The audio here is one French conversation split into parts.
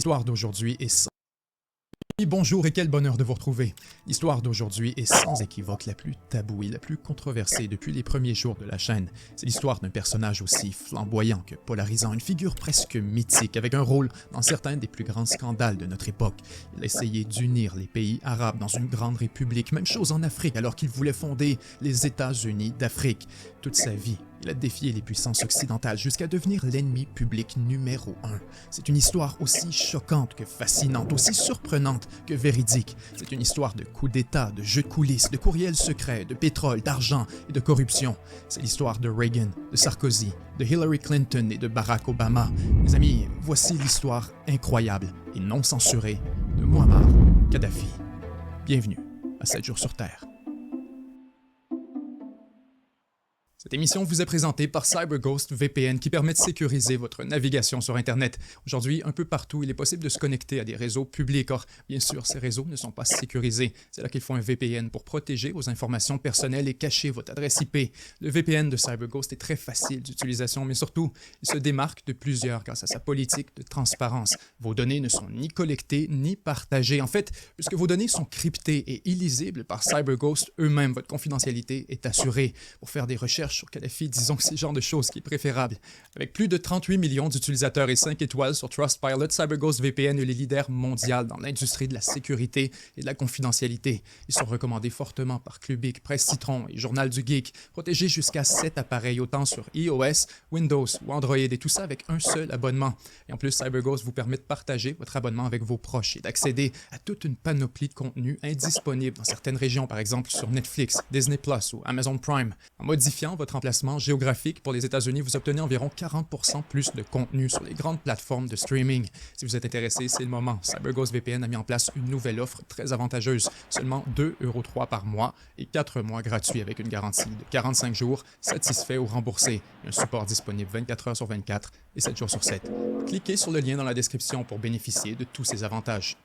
L'histoire d'aujourd'hui est sans... Bonjour et quel bonheur de vous retrouver. L'histoire d'aujourd'hui est sans équivoque la plus taboue et la plus controversée depuis les premiers jours de la chaîne. C'est l'histoire d'un personnage aussi flamboyant que polarisant, une figure presque mythique avec un rôle dans certains des plus grands scandales de notre époque. Il a essayé d'unir les pays arabes dans une grande république, même chose en Afrique alors qu'il voulait fonder les États-Unis d'Afrique. Toute sa vie, il a défié les puissances occidentales jusqu'à devenir l'ennemi public numéro 1. C'est une histoire aussi choquante que fascinante, aussi surprenante que véridique. C'est une histoire de coups d'État, de jeux de coulisses, de courriels secrets, de pétrole, d'argent et de corruption. C'est l'histoire de Reagan, de Sarkozy, de Hillary Clinton et de Barack Obama. Mes amis, voici l'histoire incroyable et non censurée de Muammar Kadhafi. Bienvenue à 7 jours sur Terre. Cette émission vous est présentée par CyberGhost VPN qui permet de sécuriser votre navigation sur Internet. Aujourd'hui, un peu partout, il est possible de se connecter à des réseaux publics. Or, bien sûr, ces réseaux ne sont pas sécurisés. C'est là qu'il faut un VPN pour protéger vos informations personnelles et cacher votre adresse IP. Le VPN de CyberGhost est très facile d'utilisation, mais surtout, il se démarque de plusieurs grâce à sa politique de transparence. Vos données ne sont ni collectées ni partagées. En fait, puisque vos données sont cryptées et illisibles par CyberGhost eux-mêmes, votre confidentialité est assurée. Pour faire des recherches sur Kadhafi, disons que c'est le genre de choses qui est préférable. Avec plus de 38 millions d'utilisateurs et 5 étoiles sur Trustpilot, CyberGhost VPN est le leader mondial dans l'industrie de la sécurité et de la confidentialité. Ils sont recommandés fortement par Clubic, Presse Citron et Journal du Geek, protégés jusqu'à 7 appareils autant sur iOS, Windows ou Android et tout ça avec un seul abonnement. Et en plus, CyberGhost vous permet de partager votre abonnement avec vos proches et d'accéder à toute une panoplie de contenus indisponibles dans certaines régions, par exemple sur Netflix, Disney Plus ou Amazon Prime. En modifiant votre emplacement géographique pour les États-Unis, vous obtenez environ 40% plus de contenu sur les grandes plateformes de streaming. Si vous êtes intéressé, c'est le moment. CyberGhost VPN a mis en place une nouvelle offre très avantageuse. Seulement 2,3 € par mois et 4 mois gratuits avec une garantie de 45 jours, satisfait ou remboursé. Un support disponible 24 heures sur 24 et 7 jours sur 7. Cliquez sur le lien dans la description pour bénéficier de tous ces avantages.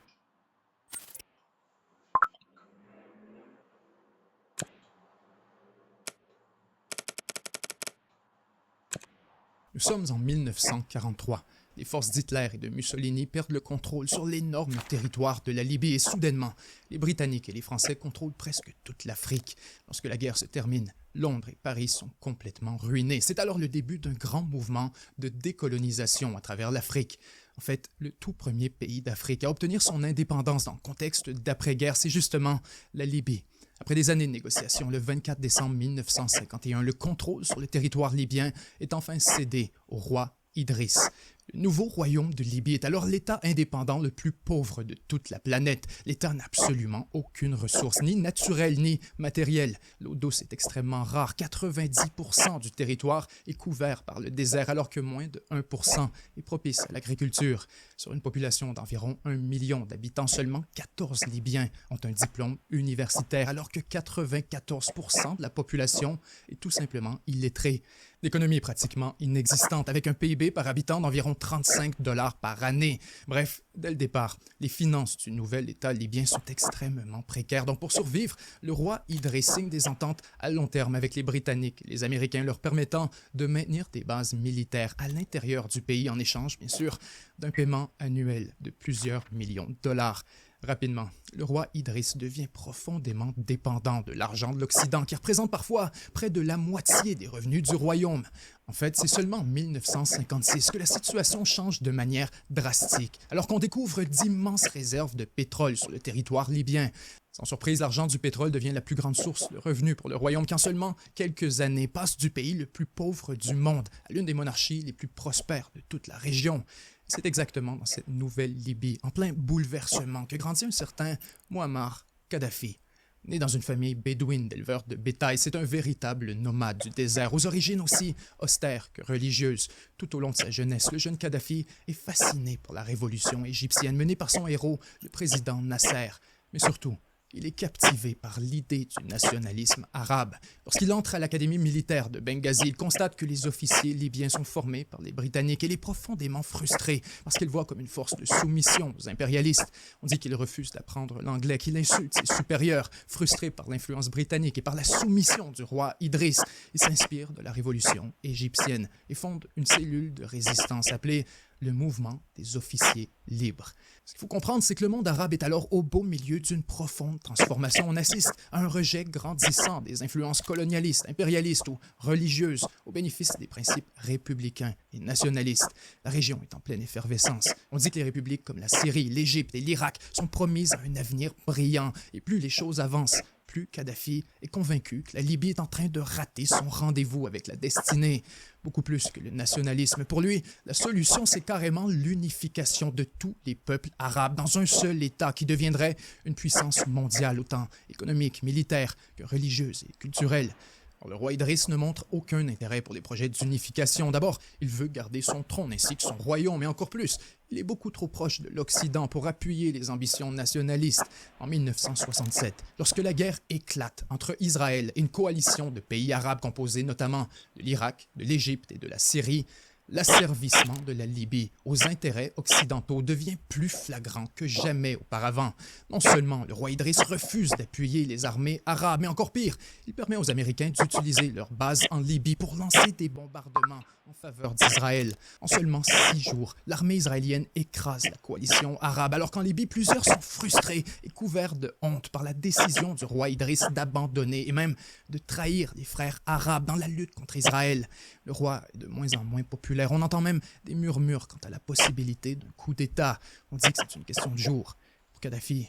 Nous sommes en 1943. Les forces d'Hitler et de Mussolini perdent le contrôle sur l'énorme territoire de la Libye et soudainement, les Britanniques et les Français contrôlent presque toute l'Afrique. Lorsque la guerre se termine, Londres et Paris sont complètement ruinés. C'est alors le début d'un grand mouvement de décolonisation à travers l'Afrique. En fait, le tout premier pays d'Afrique à obtenir son indépendance dans le contexte d'après-guerre, c'est justement la Libye. Après des années de négociations, le 24 décembre 1951, le contrôle sur le territoire libyen est enfin cédé au roi Idriss. Le nouveau royaume de Libye est alors l'État indépendant le plus pauvre de toute la planète. L'État n'a absolument aucune ressource, ni naturelle ni matérielle. L'eau douce est extrêmement rare. 90% du territoire est couvert par le désert, alors que moins de 1% est propice à l'agriculture. Sur une population d'environ 1 million d'habitants, seulement 14 Libyens ont un diplôme universitaire, alors que 94% de la population est tout simplement illettrée. L'économie est pratiquement inexistante, avec un PIB par habitant d'environ 35 $ par année. Bref, dès le départ, les finances du nouvel État libyen sont extrêmement précaires. Donc pour survivre, le roi Idriss signe des ententes à long terme avec les Britanniques et les Américains, leur permettant de maintenir des bases militaires à l'intérieur du pays en échange, bien sûr, d'un paiement annuel de plusieurs millions de dollars. Rapidement, le roi Idriss devient profondément dépendant de l'argent de l'Occident qui représente parfois près de la moitié des revenus du royaume. En fait, c'est seulement en 1956 que la situation change de manière drastique, alors qu'on découvre d'immenses réserves de pétrole sur le territoire libyen. Sans surprise, l'argent du pétrole devient la plus grande source de revenus pour le royaume qui en seulement quelques années passe du pays le plus pauvre du monde à l'une des monarchies les plus prospères de toute la région. C'est exactement dans cette nouvelle Libye, en plein bouleversement, que grandit un certain Muammar Kadhafi. Né dans une famille bédouine d'éleveurs de bétail, c'est un véritable nomade du désert, aux origines aussi austères que religieuses. Tout au long de sa jeunesse, le jeune Kadhafi est fasciné par la révolution égyptienne menée par son héros, le président Nasser. Mais surtout, il est captivé par l'idée du nationalisme arabe. Lorsqu'il entre à l'académie militaire de Benghazi, il constate que les officiers libyens sont formés par les Britanniques et il est profondément frustré parce qu'il voit comme une force de soumission aux impérialistes. On dit qu'il refuse d'apprendre l'anglais, qu'il insulte ses supérieurs. Frustré par l'influence britannique et par la soumission du roi Idriss, il s'inspire de la révolution égyptienne et fonde une cellule de résistance appelée le mouvement des officiers libres. Ce qu'il faut comprendre, c'est que le monde arabe est alors au beau milieu d'une profonde transformation. On assiste à un rejet grandissant des influences colonialistes, impérialistes ou religieuses au bénéfice des principes républicains et nationalistes. La région est en pleine effervescence. On dit que les républiques comme la Syrie, l'Égypte et l'Irak sont promises à un avenir brillant. Et plus les choses avancent, plus Kadhafi est convaincu que la Libye est en train de rater son rendez-vous avec la destinée. Beaucoup plus que le nationalisme. Pour lui, la solution, c'est carrément l'unification de tous les peuples arabes dans un seul État qui deviendrait une puissance mondiale, autant économique, militaire que religieuse et culturelle. Alors, le roi Idriss ne montre aucun intérêt pour les projets d'unification. D'abord, il veut garder son trône ainsi que son royaume, mais encore plus, il est beaucoup trop proche de l'Occident pour appuyer les ambitions nationalistes. En 1967, lorsque la guerre éclate entre Israël et une coalition de pays arabes composés notamment de l'Irak, de l'Égypte et de la Syrie, l'asservissement de la Libye aux intérêts occidentaux devient plus flagrant que jamais auparavant. Non seulement le roi Idriss refuse d'appuyer les armées arabes, mais encore pire, il permet aux Américains d'utiliser leurs bases en Libye pour lancer des bombardements en faveur d'Israël. En seulement 6 jours, l'armée israélienne écrase la coalition arabe, alors qu'en Libye, plusieurs sont frustrés et couverts de honte par la décision du roi Idriss d'abandonner et même de trahir les frères arabes dans la lutte contre Israël. Le roi est de moins en moins populaire. On entend même des murmures quant à la possibilité d'un coup d'État. On dit que c'est une question de jours. Pour Kadhafi,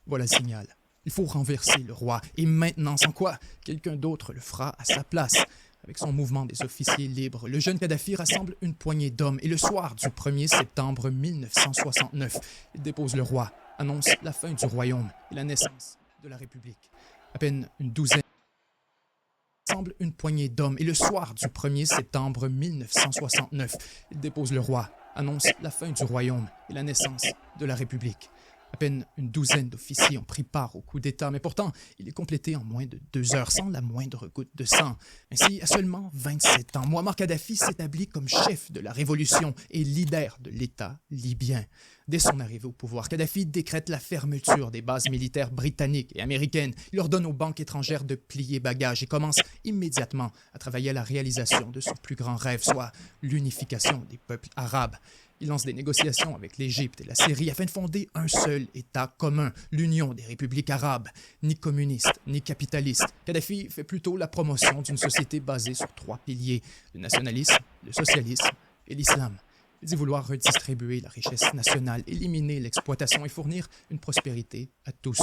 voilà le signal. Il faut renverser le roi, et maintenant, sans quoi quelqu'un d'autre le fera à sa place. Avec son mouvement des officiers libres, le jeune Kadhafi rassemble une poignée d'hommes et le soir du 1er septembre 1969, il dépose le roi, annonce la fin du royaume et la naissance de la République. À peine une douzaine rassemble une poignée d'hommes et le soir du 1er septembre 1969, il dépose le roi, annonce la fin du royaume et la naissance de la République. À peine une douzaine d'officiers ont pris part au coup d'État, mais pourtant, il est complété en moins de 2 heures, sans la moindre goutte de sang. Ainsi, à seulement 27 ans, Mouammar Kadhafi s'établit comme chef de la révolution et leader de l'État libyen. Dès son arrivée au pouvoir, Kadhafi décrète la fermeture des bases militaires britanniques et américaines. Il ordonne aux banques étrangères de plier bagages et commence immédiatement à travailler à la réalisation de son plus grand rêve, soit l'unification des peuples arabes. Il lance des négociations avec l'Égypte et la Syrie afin de fonder un seul État commun, l'Union des républiques arabes. Ni communiste, ni capitaliste, Kadhafi fait plutôt la promotion d'une société basée sur 3 piliers, le nationalisme, le socialisme et l'islam. Il dit vouloir redistribuer la richesse nationale, éliminer l'exploitation et fournir une prospérité à tous.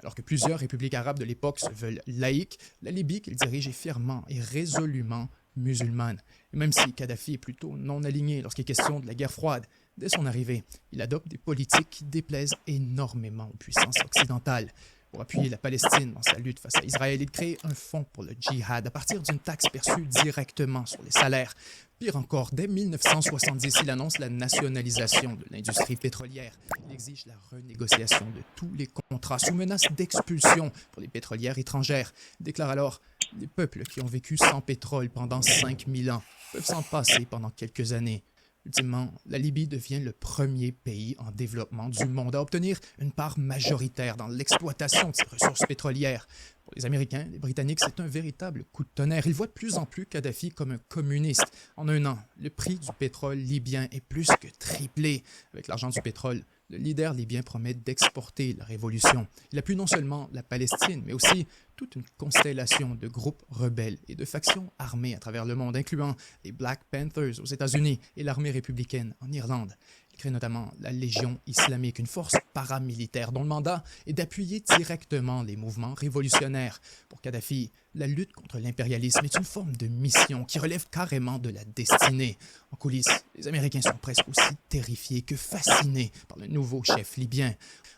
Alors que plusieurs républiques arabes de l'époque se veulent laïques, la Libye qu'il dirige est fièrement et résolument musulmane. Et même si Kadhafi est plutôt non aligné lorsqu'il est question de la guerre froide, dès son arrivée, il adopte des politiques qui déplaisent énormément aux puissances occidentales. Pour appuyer la Palestine dans sa lutte face à Israël, il crée un fonds pour le djihad à partir d'une taxe perçue directement sur les salaires. Pire encore, dès 1970, il annonce la nationalisation de l'industrie pétrolière. Il exige la renégociation de tous les contrats sous menace d'expulsion pour les pétrolières étrangères. Il déclare alors « Les peuples qui ont vécu sans pétrole pendant 5000 ans peuvent s'en passer pendant quelques années. » Ultimement, la Libye devient le premier pays en développement du monde à obtenir une part majoritaire dans l'exploitation de ses ressources pétrolières. Pour les Américains, les Britanniques, c'est un véritable coup de tonnerre. Ils voient de plus en plus Kadhafi comme un communiste. En un an, le prix du pétrole libyen est plus que triplé. Avec l'argent du pétrole, le leader libyen promet d'exporter la révolution. Il appuie non seulement la Palestine, mais aussi toute une constellation de groupes rebelles et de factions armées à travers le monde, incluant les Black Panthers aux États-Unis et l'armée républicaine en Irlande. Il crée notamment la Légion islamique, une force paramilitaire dont le mandat est d'appuyer directement les mouvements révolutionnaires. Pour Kadhafi, la lutte contre l'impérialisme est une forme de mission qui relève carrément de la destinée. En coulisses, les Américains sont presque aussi terrifiés que fascinés par le nouveau chef libyen.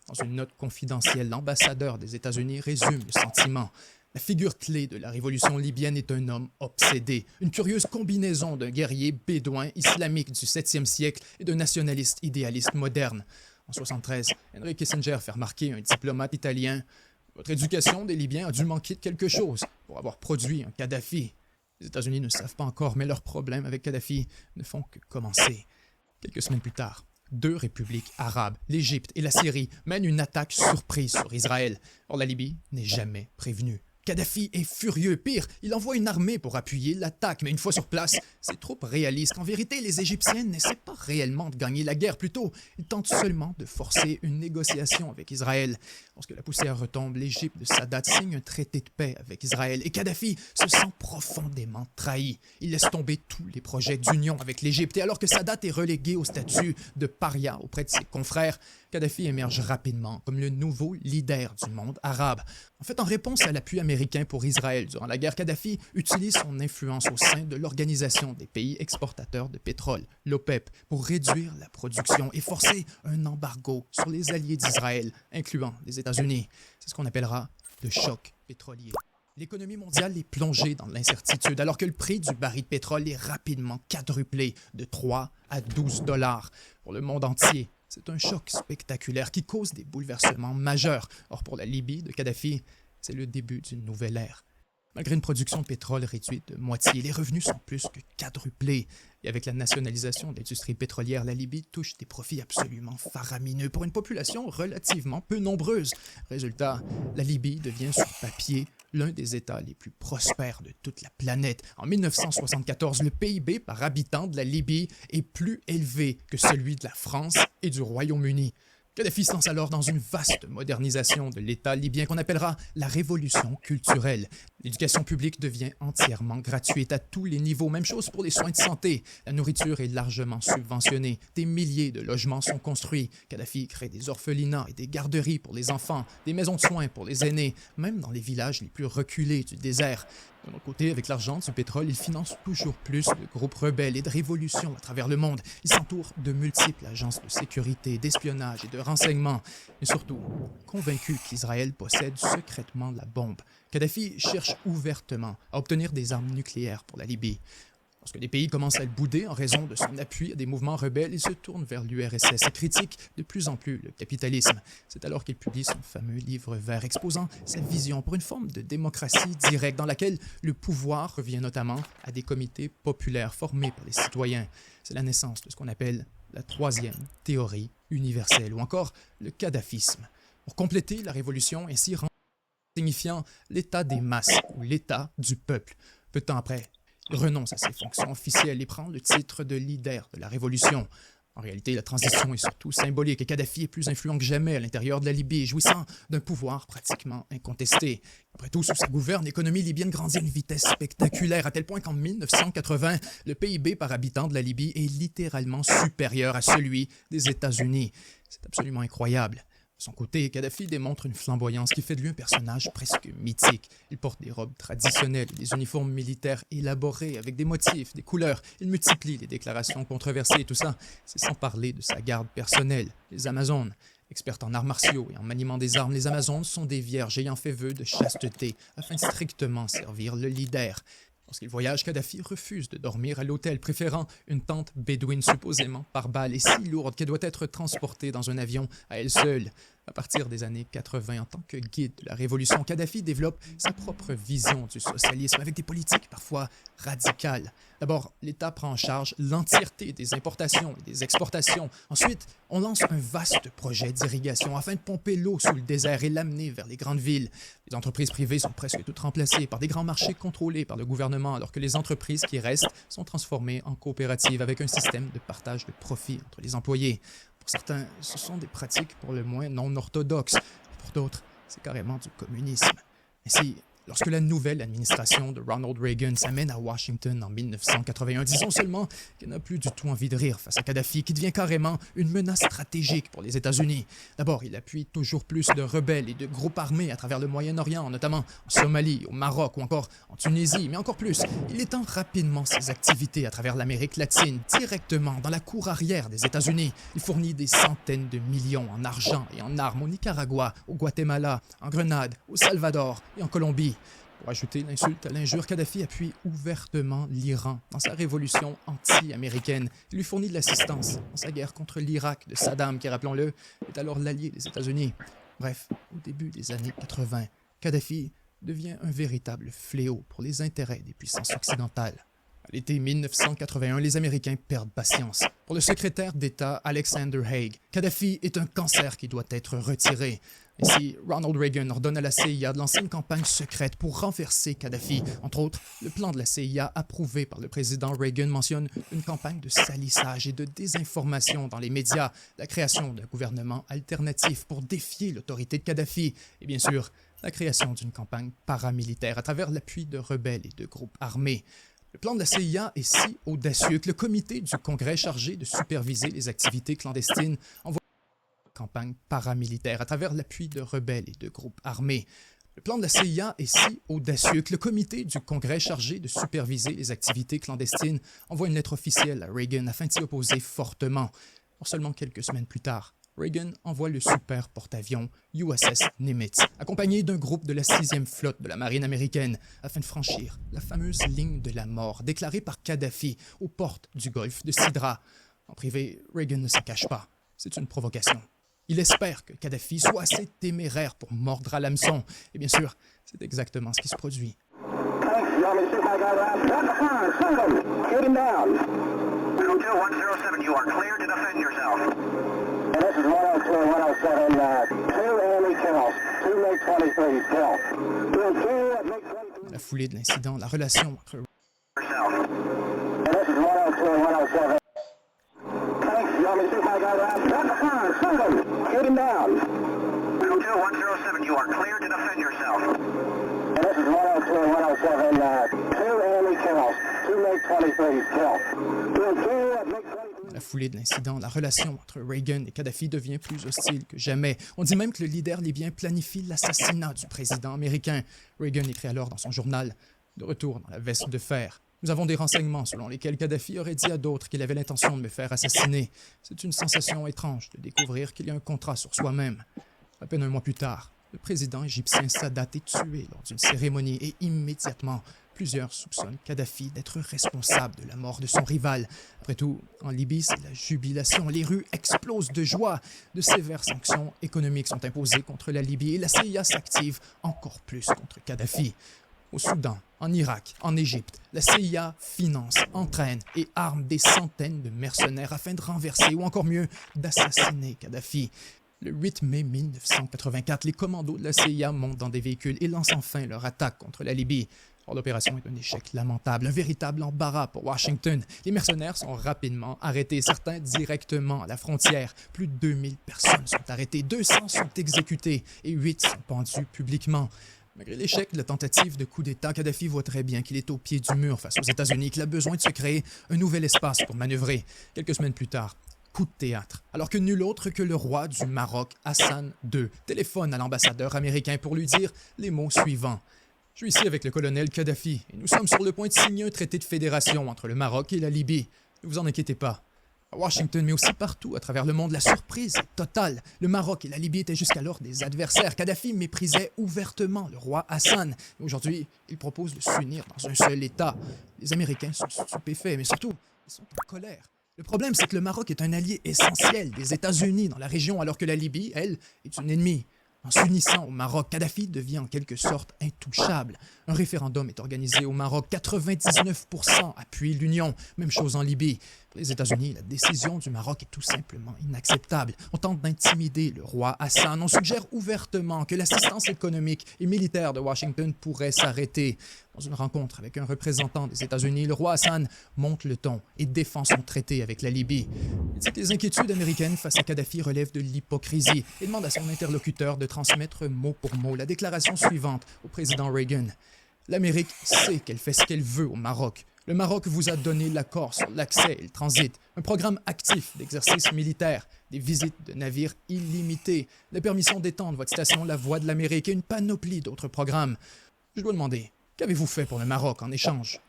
Dans une note confidentielle, l'ambassadeur des États-Unis résume le sentiment. La figure clé de la révolution libyenne est un homme obsédé, une curieuse combinaison d'un guerrier bédouin islamique du 7e siècle et d'un nationaliste idéaliste moderne. En 1973, Henry Kissinger fait remarquer à un diplomate italien « Votre éducation des Libyens a dû manquer de quelque chose pour avoir produit un Kadhafi. » Les États-Unis ne savent pas encore, mais leurs problèmes avec Kadhafi ne font que commencer. Quelques semaines plus tard, 2 républiques arabes, l'Égypte et la Syrie, mènent une attaque surprise sur Israël. Or, la Libye n'est jamais prévenue. Kadhafi est furieux. Pire, il envoie une armée pour appuyer l'attaque, mais une fois sur place, ses troupes réalisent qu'en vérité, les Égyptiens n'essaient pas réellement de gagner la guerre, plutôt, ils tentent seulement de forcer une négociation avec Israël. Lorsque la poussière retombe, l'Égypte de Sadat signe un traité de paix avec Israël et Kadhafi se sent profondément trahi. Il laisse tomber tous les projets d'union avec l'Égypte et alors que Sadat est relégué au statut de paria auprès de ses confrères, Kadhafi émerge rapidement comme le nouveau leader du monde arabe. En fait, en réponse à l'appui américain pour Israël durant la guerre, Kadhafi utilise son influence au sein de l'Organisation des pays exportateurs de pétrole, l'OPEP, pour réduire la production et forcer un embargo sur les alliés d'Israël, incluant les États-Unis. C'est ce qu'on appellera le choc pétrolier. L'économie mondiale est plongée dans l'incertitude alors que le prix du baril de pétrole est rapidement quadruplé de 3 à 12 dollars pour le monde entier. C'est un choc spectaculaire qui cause des bouleversements majeurs. Or, pour la Libye de Kadhafi, c'est le début d'une nouvelle ère. Malgré une production de pétrole réduite de moitié, les revenus sont plus que quadruplés. Et avec la nationalisation de l'industrie pétrolière, la Libye touche des profits absolument faramineux pour une population relativement peu nombreuse. Résultat, la Libye devient sur papier l'un des États les plus prospères de toute la planète. En 1974, le PIB par habitant de la Libye est plus élevé que celui de la France et du Royaume-Uni. Kadhafi se lance alors dans une vaste modernisation de l'État libyen qu'on appellera la révolution culturelle. L'éducation publique devient entièrement gratuite à tous les niveaux. Même chose pour les soins de santé. La nourriture est largement subventionnée. Des milliers de logements sont construits. Kadhafi crée des orphelinats et des garderies pour les enfants, des maisons de soins pour les aînés, même dans les villages les plus reculés du désert. De l'autre côté, avec l'argent du pétrole, il finance toujours plus de groupes rebelles et de révolutions à travers le monde. Il s'entoure de multiples agences de sécurité, d'espionnage et de renseignement. Mais surtout, convaincu qu'Israël possède secrètement la bombe, Kadhafi cherche ouvertement à obtenir des armes nucléaires pour la Libye. Lorsque les pays commencent à le bouder en raison de son appui à des mouvements rebelles, il se tourne vers l'URSS et critique de plus en plus le capitalisme. C'est alors qu'il publie son fameux livre vert exposant sa vision pour une forme de démocratie directe dans laquelle le pouvoir revient notamment à des comités populaires formés par les citoyens. C'est la naissance de ce qu'on appelle la troisième théorie universelle ou encore le kadhafisme. Pour compléter la révolution, ainsi signifiant l'état des masses ou l'état du peuple. Peu de temps après, il renonce à ses fonctions officielles et prend le titre de leader de la révolution. En réalité, la transition est surtout symbolique et Kadhafi est plus influent que jamais à l'intérieur de la Libye, jouissant d'un pouvoir pratiquement incontesté. Après tout, sous sa gouverne, l'économie libyenne grandit à une vitesse spectaculaire, à tel point qu'en 1980, le PIB par habitant de la Libye est littéralement supérieur à celui des États-Unis. C'est absolument incroyable. De son côté, Kadhafi démontre une flamboyance qui fait de lui un personnage presque mythique. Il porte des robes traditionnelles et des uniformes militaires élaborés avec des motifs, des couleurs. Il multiplie les déclarations controversées et tout ça, c'est sans parler de sa garde personnelle, les Amazones. Expertes en arts martiaux et en maniement des armes, les Amazones sont des vierges ayant fait vœu de chasteté afin de strictement servir le leader. Lorsqu'il voyage, Kadhafi refuse de dormir à l'hôtel, préférant une tente bédouine supposément par balle et si lourde qu'elle doit être transportée dans un avion à elle seule. À partir des années 80, en tant que guide de la révolution, Kadhafi développe sa propre vision du socialisme avec des politiques parfois radicales. D'abord, l'État prend en charge l'entièreté des importations et des exportations. Ensuite, on lance un vaste projet d'irrigation afin de pomper l'eau sous le désert et l'amener vers les grandes villes. Les entreprises privées sont presque toutes remplacées par des grands marchés contrôlés par le gouvernement, alors que les entreprises qui restent sont transformées en coopératives avec un système de partage de profits entre les employés. Pour certains, ce sont des pratiques pour le moins non orthodoxes. Pour d'autres, c'est carrément du communisme. Ainsi, lorsque la nouvelle administration de Ronald Reagan s'amène à Washington en 1981, disons seulement qu'elle n'a plus du tout envie de rire face à Kadhafi, qui devient carrément une menace stratégique pour les États-Unis. D'abord, il appuie toujours plus de rebelles et de groupes armés à travers le Moyen-Orient, notamment en Somalie, au Maroc ou encore en Tunisie, mais encore plus, il étend rapidement ses activités à travers l'Amérique latine, directement dans la cour arrière des États-Unis. Il fournit des centaines de millions en argent et en armes au Nicaragua, au Guatemala, en Grenade, au Salvador et en Colombie. Pour ajouter l'insulte à l'injure, Kadhafi appuie ouvertement l'Iran dans sa révolution anti-américaine. Il lui fournit de l'assistance dans sa guerre contre l'Irak de Saddam, qui, rappelons-le, est alors l'allié des États-Unis. Bref, au début des années 80, Kadhafi devient un véritable fléau pour les intérêts des puissances occidentales. À l'été 1981, les Américains perdent patience. Pour le secrétaire d'État Alexander Haig, Kadhafi est un cancer qui doit être retiré. Ainsi, Ronald Reagan ordonne à la CIA de lancer une campagne secrète pour renverser Kadhafi. Entre autres, le plan de la CIA approuvé par le président Reagan mentionne une campagne de salissage et de désinformation dans les médias, la création d'un gouvernement alternatif pour défier l'autorité de Kadhafi et bien sûr, la création d'une campagne paramilitaire à travers l'appui de rebelles et de groupes armés. Le plan de la CIA est si audacieux que le comité du Congrès chargé de superviser les activités clandestines envoie campagne paramilitaire à travers l'appui de rebelles et de groupes armés. Le plan de la CIA est si audacieux que le comité du Congrès chargé de superviser les activités clandestines envoie une lettre officielle à Reagan afin de s'y opposer fortement. Alors seulement quelques semaines plus tard, Reagan envoie le super porte-avions USS Nimitz, accompagné d'un groupe de la 6e flotte de la marine américaine, afin de franchir la fameuse ligne de la mort déclarée par Kadhafi aux portes du golfe de Sidra. En privé, Reagan ne se cache pas. C'est une provocation. Il espère que Kadhafi soit assez téméraire pour mordre à l'hameçon. Et bien sûr, c'est exactement ce qui se produit. Dans la foulée de l'incident, la relation entre la relation entre Reagan et Kadhafi devient plus hostile que jamais. On dit même que le leader libyen planifie l'assassinat du président américain. Reagan écrit alors dans son journal « De retour dans la veste de fer ». Nous avons des renseignements selon lesquels Kadhafi aurait dit à d'autres qu'il avait l'intention de me faire assassiner. C'est une sensation étrange de découvrir qu'il y a un contrat sur soi-même. À peine un mois plus tard, le président égyptien Sadat est tué lors d'une cérémonie et immédiatement, plusieurs soupçonnent Kadhafi d'être responsable de la mort de son rival. Après tout, en Libye, c'est la jubilation. Les rues explosent de joie. De sévères sanctions économiques sont imposées contre la Libye et la CIA s'active encore plus contre Kadhafi. Au Soudan, en Irak, en Égypte, la CIA finance, entraîne et arme des centaines de mercenaires afin de renverser ou encore mieux d'assassiner Kadhafi. Le 8 mai 1984, les commandos de la CIA montent dans des véhicules et lancent enfin leur attaque contre la Libye. Or, l'opération est un échec lamentable, un véritable embarras pour Washington. Les mercenaires sont rapidement arrêtés, certains directement à la frontière. Plus de 2000 personnes sont arrêtées, 200 sont exécutées et 8 sont pendus publiquement. Malgré l'échec de la tentative de coup d'État, Kadhafi voit très bien qu'il est au pied du mur face aux États-Unis, qu'il a besoin de se créer un nouvel espace pour manœuvrer. Quelques semaines plus tard, coup de théâtre, alors que nul autre que le roi du Maroc, Hassan II, téléphone à l'ambassadeur américain pour lui dire les mots suivants. « Je suis ici avec le colonel Kadhafi et nous sommes sur le point de signer un traité de fédération entre le Maroc et la Libye. Ne vous en inquiétez pas. » À Washington, mais aussi partout à travers le monde, la surprise est totale. Le Maroc et la Libye étaient jusqu'alors des adversaires. Kadhafi méprisait ouvertement le roi Hassan. Aujourd'hui, il propose de s'unir dans un seul État. Les Américains sont stupéfaits, mais surtout, ils sont en colère. Le problème, c'est que le Maroc est un allié essentiel des États-Unis dans la région, alors que la Libye, elle, est une ennemie. En s'unissant au Maroc, Kadhafi devient en quelque sorte intouchable. Un référendum est organisé au Maroc. 99% appuient l'Union. Même chose en Libye. Pour les États-Unis, la décision du Maroc est tout simplement inacceptable. On tente d'intimider le roi Hassan. On suggère ouvertement que l'assistance économique et militaire de Washington pourrait s'arrêter. Dans une rencontre avec un représentant des États-Unis, le roi Hassan monte le ton et défend son traité avec la Libye. Il dit que les inquiétudes américaines face à Kadhafi relèvent de l'hypocrisie et demande à son interlocuteur de transmettre mot pour mot la déclaration suivante au président Reagan. L'Amérique sait qu'elle fait ce qu'elle veut au Maroc. Le Maroc vous a donné l'accord sur l'accès et le transit, un programme actif d'exercice militaire, des visites de navires illimitées, la permission d'étendre votre station La Voix de l'Amérique et une panoplie d'autres programmes. Je dois demander, qu'avez-vous fait pour le Maroc en échange?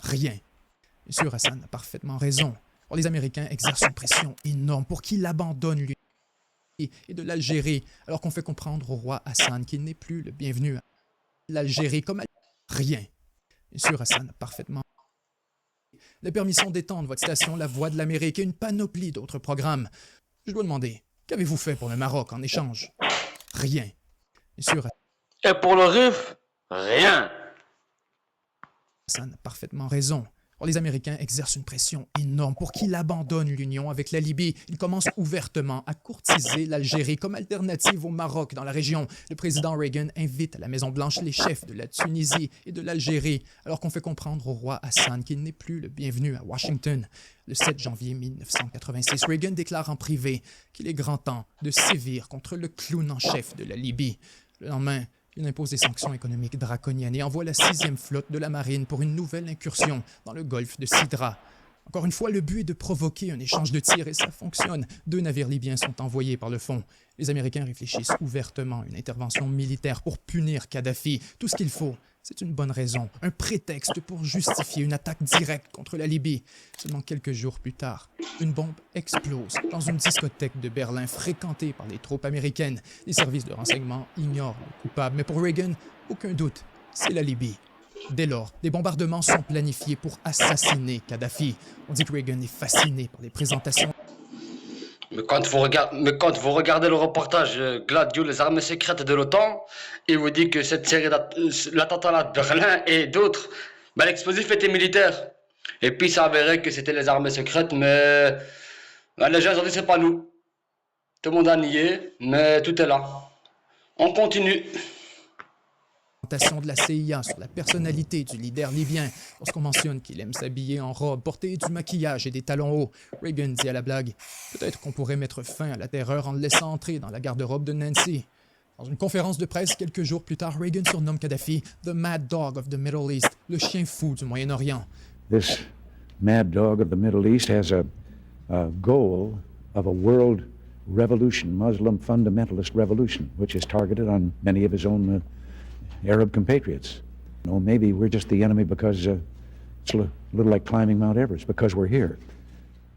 Rien. Bien sûr, Hassan a parfaitement raison. Or, les Américains exercent une pression énorme pour qu'il abandonne l'Union et de l'Algérie, alors qu'on fait comprendre au roi Hassan qu'il n'est plus le bienvenu à l'Algérie comme rien. Bien sûr, Hassan a parfaitement la permission d'étendre votre station La Voix de l'Amérique et une panoplie d'autres programmes. Je dois demander, qu'avez-vous fait pour le Maroc en échange? Rien. Bien sûr. Et pour le RIF, rien. Hassan a parfaitement raison. Or, les Américains exercent une pression énorme pour qu'il abandonne l'union avec la Libye. Ils commencent ouvertement à courtiser l'Algérie comme alternative au Maroc dans la région. Le président Reagan invite à la Maison-Blanche les chefs de la Tunisie et de l'Algérie, alors qu'on fait comprendre au roi Hassan qu'il n'est plus le bienvenu à Washington. Le 7 janvier 1986, Reagan déclare en privé qu'il est grand temps de sévir contre le clown en chef de la Libye. Le lendemain, il impose des sanctions économiques draconiennes et envoie la 6e flotte de la marine pour une nouvelle incursion dans le golfe de Sidra. Encore une fois, le but est de provoquer un échange de tirs et ça fonctionne. 2 navires libyens sont envoyés par le fond. Les Américains réfléchissent ouvertement à une intervention militaire pour punir Kadhafi. Tout ce qu'il faut, c'est une bonne raison, un prétexte pour justifier une attaque directe contre la Libye. Seulement quelques jours plus tard, une bombe explose dans une discothèque de Berlin fréquentée par les troupes américaines. Les services de renseignement ignorent le coupable, mais pour Reagan, aucun doute, c'est la Libye. Dès lors, des bombardements sont planifiés pour assassiner Kadhafi. On dit que Reagan est fasciné par les présentations. Mais quand vous regardez le reportage Gladio, les armées secrètes de l'OTAN, il vous dit que cette série l'attentat de Berlin et d'autres, l'explosif était militaire. Et puis ça avérait que c'était les armées secrètes, mais les gens ont dit c'est pas nous. Tout le monde a nié, mais tout est là. On continue. De la CIA sur la personnalité du leader libyen. Lorsqu'on mentionne qu'il aime s'habiller en robe, porter du maquillage et des talons hauts, Reagan dit à la blague « Peut-être qu'on pourrait mettre fin à la terreur en le laissant entrer dans la garde-robe de Nancy ». Dans une conférence de presse quelques jours plus tard, Reagan surnomme Kadhafi « The Mad Dog of the Middle East », le chien fou du Moyen-Orient. This mad dog of the Middle East has a goal of a world revolution, Muslim fundamentalist revolution, which is targeted on many of his own Arab compatriots. Or maybe we're just the enemy because it's a little like climbing Mount Everest, because we're here.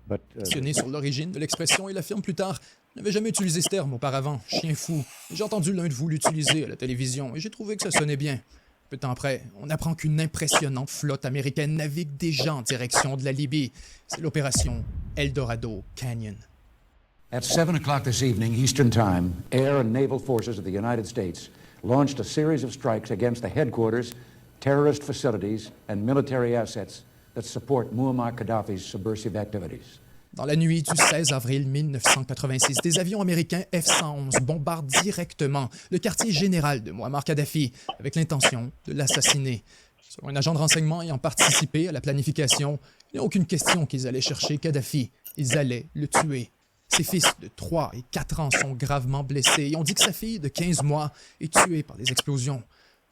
But, Questionné sur l'origine de l'expression, il affirme plus tard « Je n'avais jamais utilisé ce terme auparavant, chien fou. J'ai entendu l'un de vous l'utiliser à la télévision et j'ai trouvé que ça sonnait bien. » Peu de temps après, on apprend qu'une impressionnante flotte américaine navigue déjà en direction de la Libye. C'est l'opération Eldorado Canyon. At 7 o'clock this evening, Eastern Time, air and naval forces of the United States launched a series of strikes against the headquarters, terrorist facilities, and military assets that support Muammar Gaddafi's subversive activities. Dans la nuit du 16 avril 1986, des avions américains F-111 bombardent directement le quartier général de Muammar Kadhafi avec l'intention de l'assassiner. Selon un agent de renseignement ayant participé à la planification, il n'y a aucune question qu'ils allaient chercher Kadhafi. Ils allaient le tuer. Ses fils de 3 et 4 ans sont gravement blessés et on dit que sa fille de 15 mois est tuée par des explosions.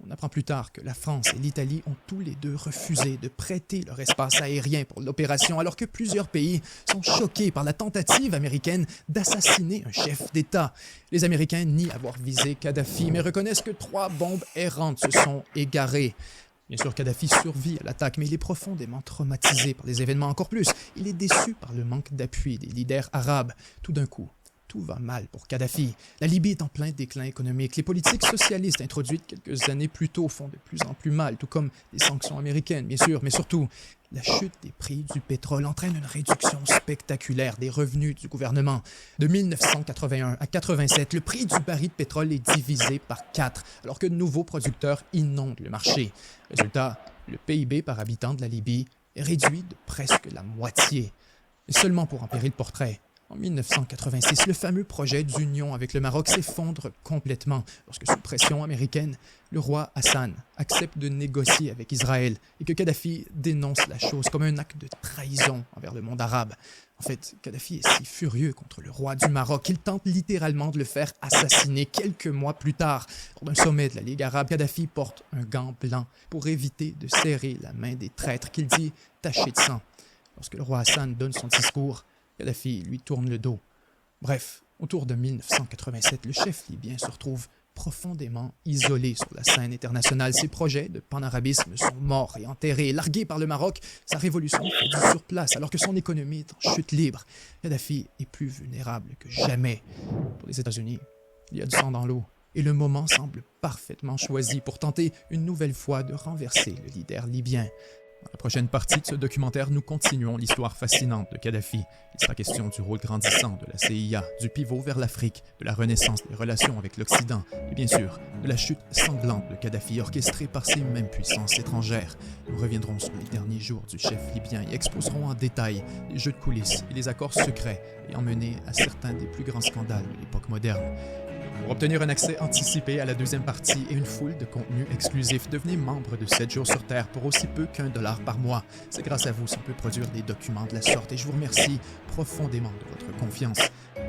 On apprend plus tard que la France et l'Italie ont tous les deux refusé de prêter leur espace aérien pour l'opération, alors que plusieurs pays sont choqués par la tentative américaine d'assassiner un chef d'État. Les Américains nient avoir visé Kadhafi, mais reconnaissent que 3 bombes errantes se sont égarées. Bien sûr, Kadhafi survit à l'attaque, mais il est profondément traumatisé par les événements. Encore plus, il est déçu par le manque d'appui des leaders arabes. Tout d'un coup, tout va mal pour Kadhafi. La Libye est en plein déclin économique. Les politiques socialistes introduites quelques années plus tôt font de plus en plus mal, tout comme les sanctions américaines, bien sûr, mais surtout, la chute des prix du pétrole entraîne une réduction spectaculaire des revenus du gouvernement. De 1981 à 87, le prix du baril de pétrole est divisé par 4, alors que de nouveaux producteurs inondent le marché. Résultat, le PIB par habitant de la Libye est réduit de presque la moitié. Et seulement pour empirer le portrait, en 1986, le fameux projet d'union avec le Maroc s'effondre complètement lorsque, sous pression américaine, le roi Hassan accepte de négocier avec Israël et que Kadhafi dénonce la chose comme un acte de trahison envers le monde arabe. En fait, Kadhafi est si furieux contre le roi du Maroc qu'il tente littéralement de le faire assassiner quelques mois plus tard. Lors d'un sommet de la Ligue arabe, Kadhafi porte un gant blanc pour éviter de serrer la main des traîtres qu'il dit tachés de sang. Lorsque le roi Hassan donne son discours, Kadhafi lui tourne le dos. Bref, autour de 1987, le chef libyen se retrouve profondément isolé sur la scène internationale. Ses projets de panarabisme sont morts et enterrés. Largué par le Maroc, sa révolution fait du surplace alors que son économie est en chute libre. Kadhafi est plus vulnérable que jamais. Pour les États-Unis, il y a du sang dans l'eau et le moment semble parfaitement choisi pour tenter une nouvelle fois de renverser le leader libyen. Dans la prochaine partie de ce documentaire, nous continuons l'histoire fascinante de Kadhafi. Il sera question du rôle grandissant de la CIA, du pivot vers l'Afrique, de la renaissance des relations avec l'Occident et bien sûr de la chute sanglante de Kadhafi orchestrée par ces mêmes puissances étrangères. Nous reviendrons sur les derniers jours du chef libyen et exposerons en détail les jeux de coulisses et les accords secrets ayant mené à certains des plus grands scandales de l'époque moderne. Pour obtenir un accès anticipé à la deuxième partie et une foule de contenus exclusifs, devenez membre de 7 jours sur Terre pour aussi peu qu'$1 par mois. C'est grâce à vous si on peut produire des documents de la sorte et je vous remercie profondément de votre confiance.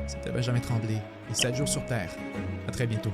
C'était Benjamin Tremblay et 7 jours sur Terre. À très bientôt.